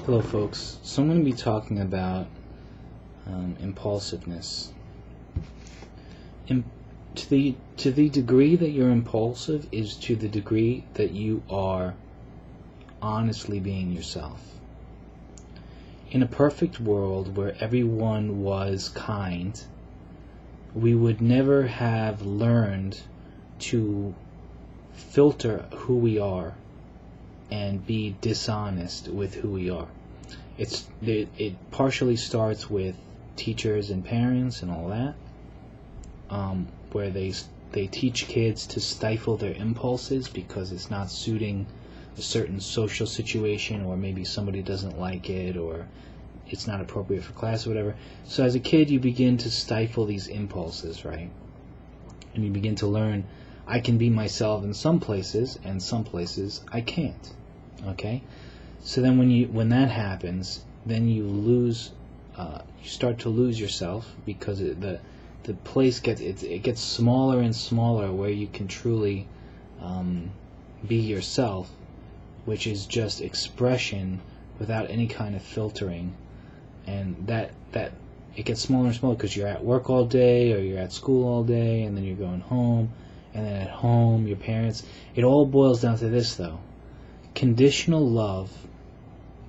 Hello, folks. So I'm going to be talking about impulsiveness. To the degree that you're impulsive is to the degree that you are honestly being yourself. In a perfect world where everyone was kind, we would never have learned to filter who we are and be dishonest with who we are. It partially starts with teachers and parents and all that, where they teach kids to stifle their impulses because it's not suiting a certain social situation, or maybe somebody doesn't like it, or it's not appropriate for class or whatever. So as a kid, you begin to stifle these impulses, right? And you begin to learn, I can be myself in some places, and some places I can't. Okay? So then when that happens, then you start to lose yourself, because the place gets smaller and smaller where you can truly be yourself, which is just expression without any kind of filtering. And that it gets smaller and smaller because you're at work all day, or you're at school all day, and then you're going home, and then at home your parents. It all boils down to this, though. Conditional love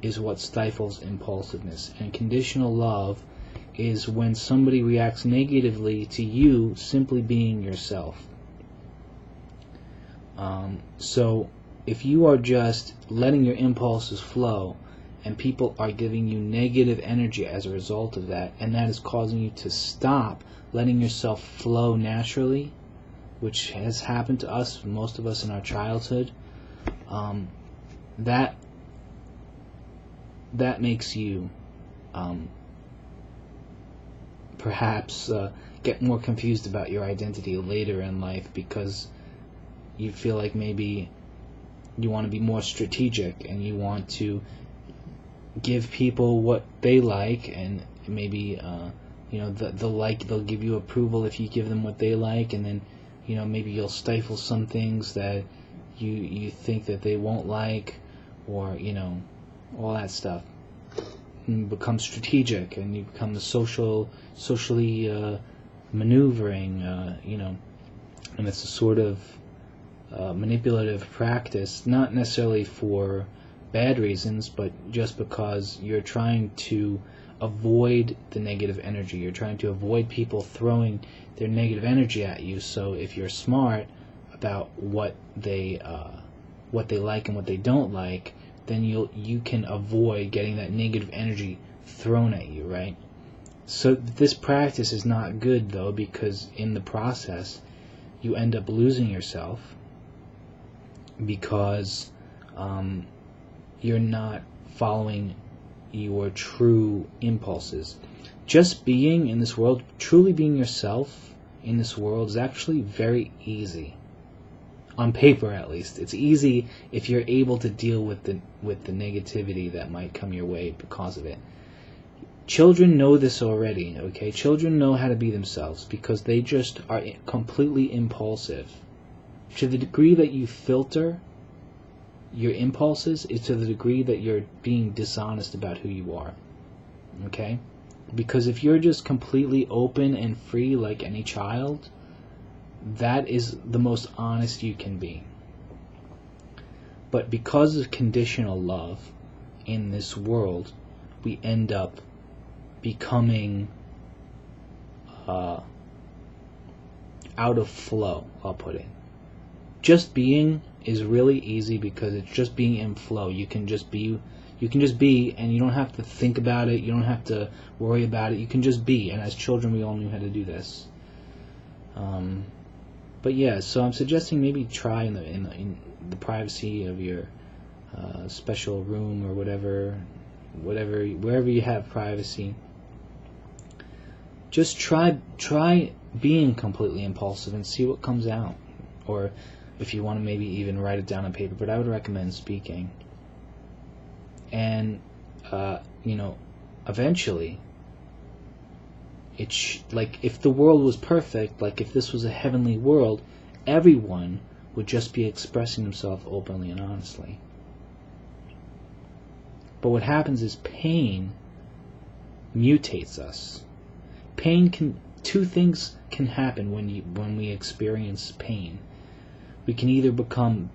is what stifles impulsiveness, and conditional love is when somebody reacts negatively to you simply being yourself. So if you are just letting your impulses flow, and people are giving you negative energy as a result of that, and that is causing you to stop letting yourself flow naturally, which has happened to us, most of us in our childhood, that makes you perhaps get more confused about your identity later in life, because you feel like maybe you want to be more strategic, and you want to give people what they like, and maybe they'll give you approval if you give them what they like, and then maybe you'll stifle some things that you think that they won't like, or all that stuff. You become strategic, and you become socially maneuvering, and it's a sort of manipulative practice, not necessarily for bad reasons, but just because you're trying to avoid the negative energy. You're trying to avoid people throwing their negative energy at you. So if you're smart about what they like and what they don't like, then you can avoid getting that negative energy thrown at you, right? So this practice is not good, though, because in the process you end up losing yourself, because you're not following your true impulses. Just being in this world, truly being yourself in this world, is actually very easy. On paper, at least. It's easy if you're able to deal with the negativity that might come your way because of it. Children know this already, okay? Children know how to be themselves because they just are completely impulsive. To the degree that you filter your impulses is to the degree that you're being dishonest about who you are, okay? Because if you're just completely open and free like any child, that is the most honest you can be. But because of conditional love in this world, we end up becoming out of flow, I'll put it. Just being is really easy because it's just being in flow. You can just be, and you don't have to think about it. You don't have to worry about it. You can just be. And as children, we all knew how to do this. But yeah, so I'm suggesting maybe try in the privacy of your special room or whatever, wherever you have privacy. Just try being completely impulsive and see what comes out. Or if you want to maybe even write it down on paper, but I would recommend speaking. And eventually, like if the world was perfect, like if this was a heavenly world, everyone would just be expressing themselves openly and honestly. But what happens is pain mutates us. Two things can happen when we experience pain. We can either become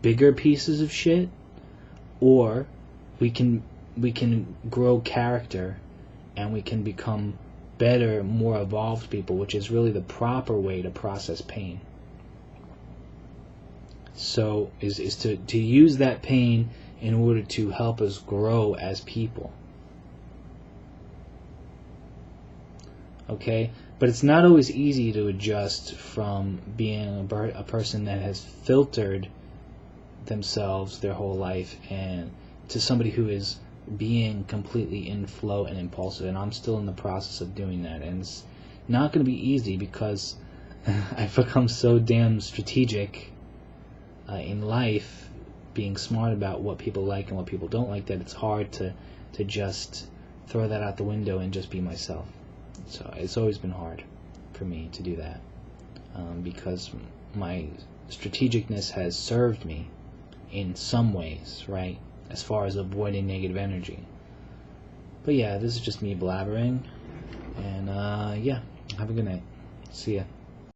bigger pieces of shit, or we can grow character and we can become better, more evolved people, which is really the proper way to process pain. So is to use that pain in order to help us grow as people. Okay? But it's not always easy to adjust from being a person that has filtered themselves their whole life and to somebody who is being completely in flow and impulsive. And I'm still in the process of doing that. And it's not going to be easy because I've become so damn strategic in life, being smart about what people like and what people don't like, that it's hard to just throw that out the window and just be myself. So it's always been hard for me to do that, because my strategicness has served me in some ways, right, as far as avoiding negative energy. But yeah, this is just me blabbering, and yeah, have a good night. See ya.